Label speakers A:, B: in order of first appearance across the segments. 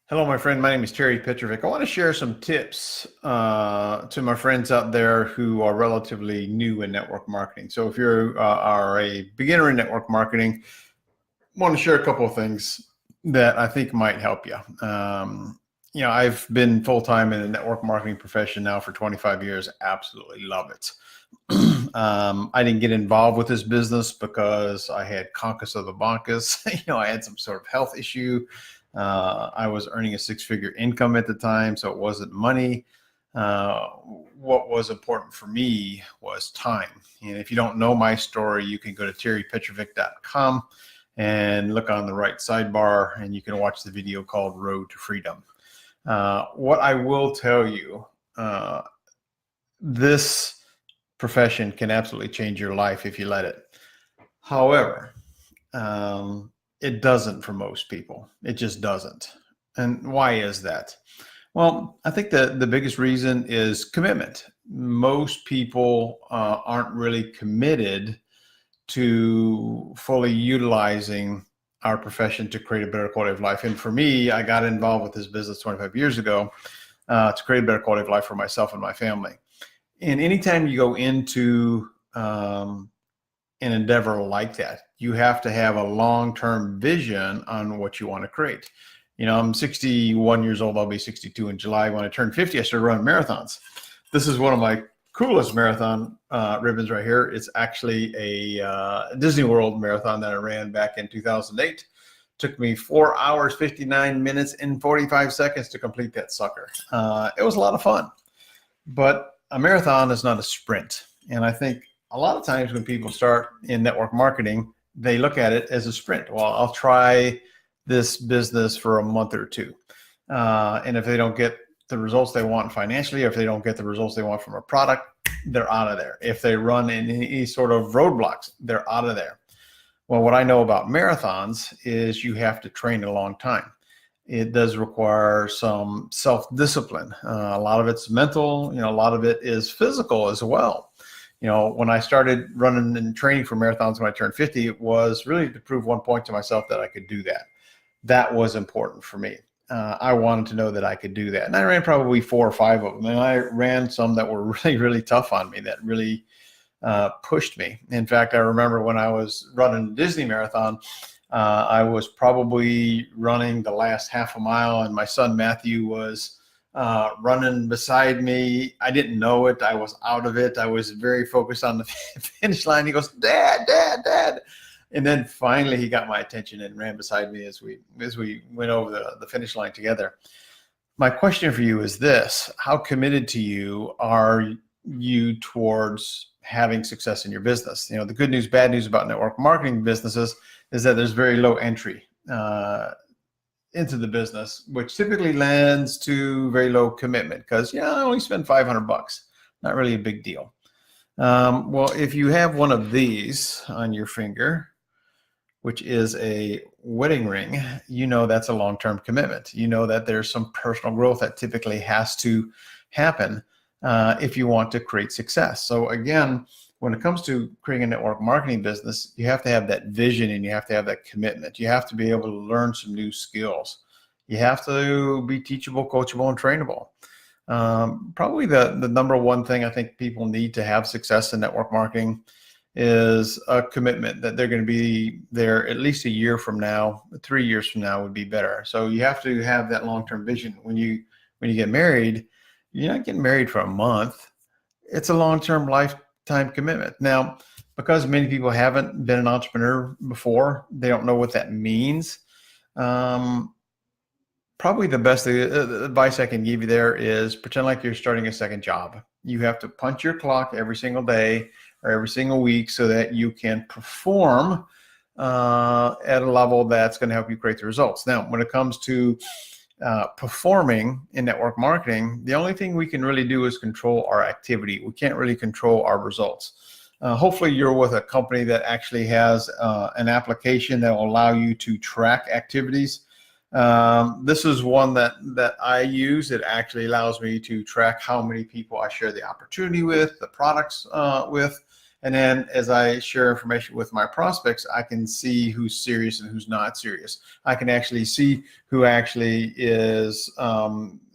A: Hello, my friend. My name is Terry Petrovic. I want to share some tips to my friends out there who are relatively new in network marketing. So, if you are a beginner in network marketing, I want to share a couple of things that I think might help you. I've been full time in the network marketing profession now for 25 years. Absolutely love it. I didn't get involved with this business because I had conchus of the bronchus. I had some sort of health issue. I was earning a six-figure income at the time, so it wasn't money. What was important for me was time. And if you don't know my story, you can go to terrypetrovic.com and look on the right sidebar, and you can watch the video called Road to Freedom. What I will tell you, this profession can absolutely change your life if you let it. However, it doesn't for most people. It just doesn't. And why is that? Well, I think the biggest reason is commitment. Most people aren't really committed to fully utilizing our profession to create a better quality of life. And for me, I got involved with this business 25 years ago to create a better quality of life for myself and my family. And anytime you go into an endeavor like that, you have to have a long-term vision on what you want to create. I'm 61 years old. I'll be 62 in July. When I turned 50, I started running marathons. This is one of my coolest marathon ribbons right here. It's actually a Disney World marathon that I ran back in 2008. Took me 4 hours, 59 minutes, and 45 seconds to complete that sucker. It was a lot of fun, but a marathon is not a sprint. And I think a lot of times when people start in network marketing, they look at it as a sprint. Well, I'll try this business for a month or two. And if they don't get the results they want financially, or if they don't get the results they want from a product, they're out of there. If they run in any sort of roadblocks, they're out of there. Well, what I know about marathons is you have to train a long time. It does require some self-discipline. A lot of it's mental, a lot of it is physical as well. When I started running and training for marathons when I turned 50, it was really to prove one point to myself that I could do that. That was important for me. I wanted to know that I could do that. And I ran probably 4 or 5 of them. And I ran some that were really, really tough on me, that really pushed me. In fact, I remember when I was running the Disney Marathon, I was probably running the last half a mile, and my son Matthew was running beside me. I didn't know it. I was out of it. I was very focused on the finish line. He goes, "Dad, Dad, Dad." And then finally he got my attention and ran beside me as we went over the finish line together. My question for you is this: how committed to you are you towards having success in your business? The good news, bad news about network marketing businesses is that there's very low entry into the business, which typically lends to very low commitment because, I only spend $500. Not really a big deal. Well, if you have one of these on your finger, which is a wedding ring, that's a long-term commitment. That there's some personal growth that typically has to happen if you want to create success. So again, when it comes to creating a network marketing business, you have to have that vision and you have to have that commitment. You have to be able to learn some new skills. You have to be teachable, coachable, and trainable. Probably the number one thing I think people need to have success in network marketing is a commitment that they're going to be there at least a year from now. 3 years from now would be better. So you have to have that long-term vision. When you get married, you're not getting married for a month. It's a long-term lifetime commitment. Now, because many people haven't been an entrepreneur before, they don't know what that means. Probably the best advice I can give you there is pretend like you're starting a second job. You have to punch your clock every single day or every single week so that you can perform at a level that's going to help you create the results. Now, when it comes to performing in network marketing, the only thing we can really do is control our activity. We can't really control our results. Hopefully you're with a company that actually has an application that will allow you to track activities. This is one that I use. It actually allows me to track how many people I share the opportunity with, the products with, And then as I share information with my prospects, I can see who's serious and who's not serious. I can actually see who actually is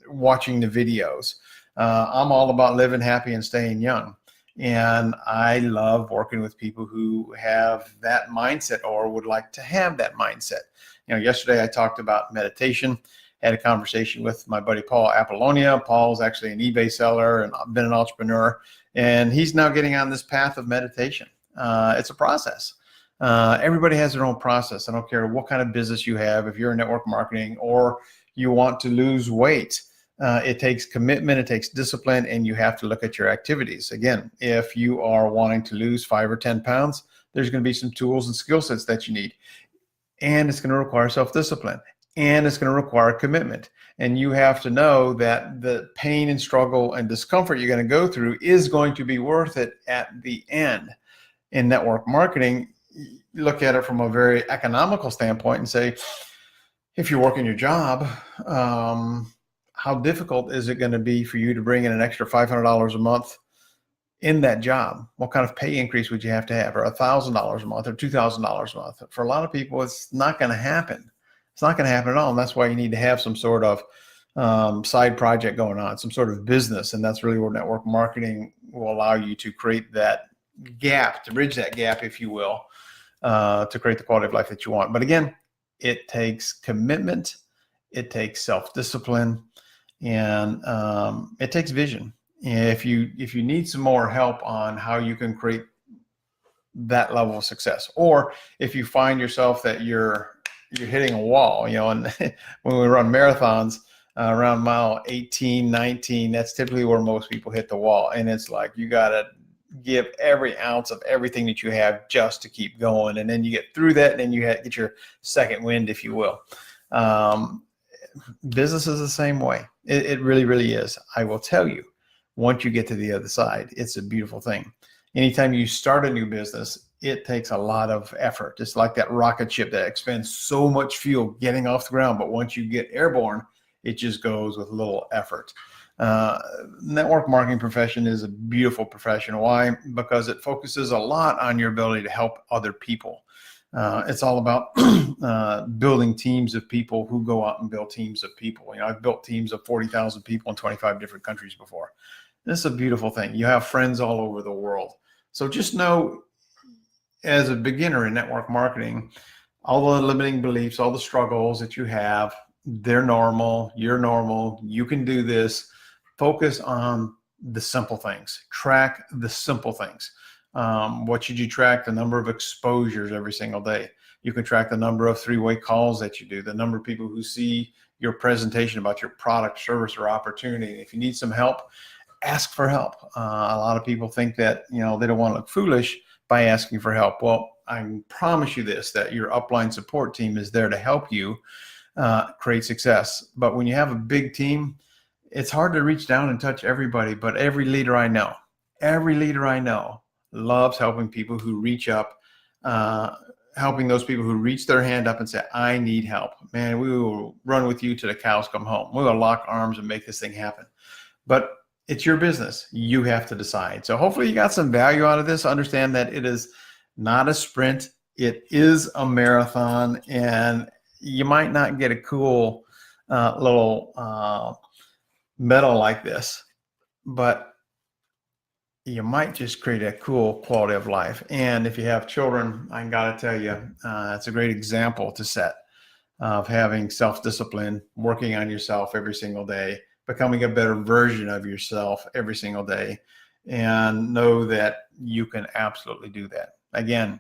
A: watching the videos. I'm all about living happy and staying young. And I love working with people who have that mindset or would like to have that mindset. Yesterday I talked about meditation, had a conversation with my buddy Paul Apollonia. Paul's actually an eBay seller and been an entrepreneur, and he's now getting on this path of meditation. It's a process. Everybody has their own process. I don't care what kind of business you have. If you're in network marketing or you want to lose weight, it takes commitment, it takes discipline, and you have to look at your activities. Again, if you are wanting to lose 5 or 10 pounds, there's going to be some tools and skill sets that you need. And it's going to require self-discipline, and it's going to require commitment. And you have to know that the pain and struggle and discomfort you're going to go through is going to be worth it at the end. In network marketing, you look at it from a very economical standpoint and say, if you're working your job, how difficult is it going to be for you to bring in an extra $500 a month in that job? What kind of pay increase would you have to have, or $1,000 a month or $2,000 a month? For a lot of people, it's not going to happen. It's not going to happen at all. And that's why you need to have some sort of side project going on, some sort of business. And that's really where network marketing will allow you to create that gap, to bridge that gap, if you will, to create the quality of life that you want. But again, it takes commitment, it takes self-discipline, and it takes vision. If you need some more help on how you can create that level of success, or if you find yourself that you're hitting a wall, and when we run marathons around mile 18, 19, that's typically where most people hit the wall. And it's like, you got to give every ounce of everything that you have just to keep going. And then you get through that, and then you get your second wind, if you will. Business is the same way. It really, really is. I will tell you, once you get to the other side, it's a beautiful thing. Anytime you start a new business, it takes a lot of effort. It's like that rocket ship that expends so much fuel getting off the ground, but once you get airborne, it just goes with little effort. Network marketing profession is a beautiful profession. Why? Because it focuses a lot on your ability to help other people. It's all about building teams of people who go out and build teams of people. I've built teams of 40,000 people in 25 different countries before. This is a beautiful thing. You have friends all over the world. So just know, as a beginner in network marketing, all the limiting beliefs, all the struggles that you have, they're normal. You're normal. You can do this. Focus on the simple things. Track the simple things. What should you track? The number of exposures every single day. You can track the number of three-way calls that you do, the number of people who see your presentation about your product, service, or opportunity. If you need some help, ask for help. A lot of people think that, they don't want to look foolish by asking for help. Well, I promise you this, that your upline support team is there to help you create success. But when you have a big team, it's hard to reach down and touch everybody. But every leader I know loves helping people who reach up, helping those people who reach their hand up and say, I need help. Man, we will run with you till the cows come home. We will lock arms and make this thing happen. But it's your business. You have to decide. So hopefully you got some value out of this. Understand that it is not a sprint. It is a marathon, and you might not get a cool little medal like this, but you might just create a cool quality of life. And if you have children, I got to tell you, it's a great example to set of having self-discipline, working on yourself every single day, becoming a better version of yourself every single day, and know that you can absolutely do that. Again,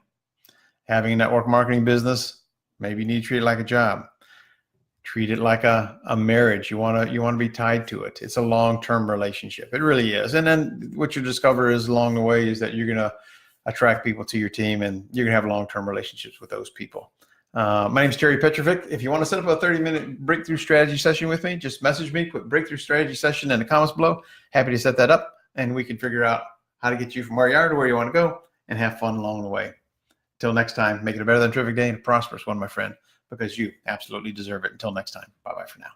A: having a network marketing business, maybe you need to treat it like a job. Treat it like a marriage. You want to be tied to it. It's a long-term relationship. It really is. And then what you discover is along the way is that you're going to attract people to your team, and you're going to have long-term relationships with those people. My name is Terry Petrovic. If you want to set up a 30-minute breakthrough strategy session with me, just message me, put breakthrough strategy session in the comments below. Happy to set that up, and we can figure out how to get you from where you are to where you want to go and have fun along the way. Until next time, make it a better than terrific day and a prosperous one, my friend, because you absolutely deserve it. Until next time, bye-bye for now.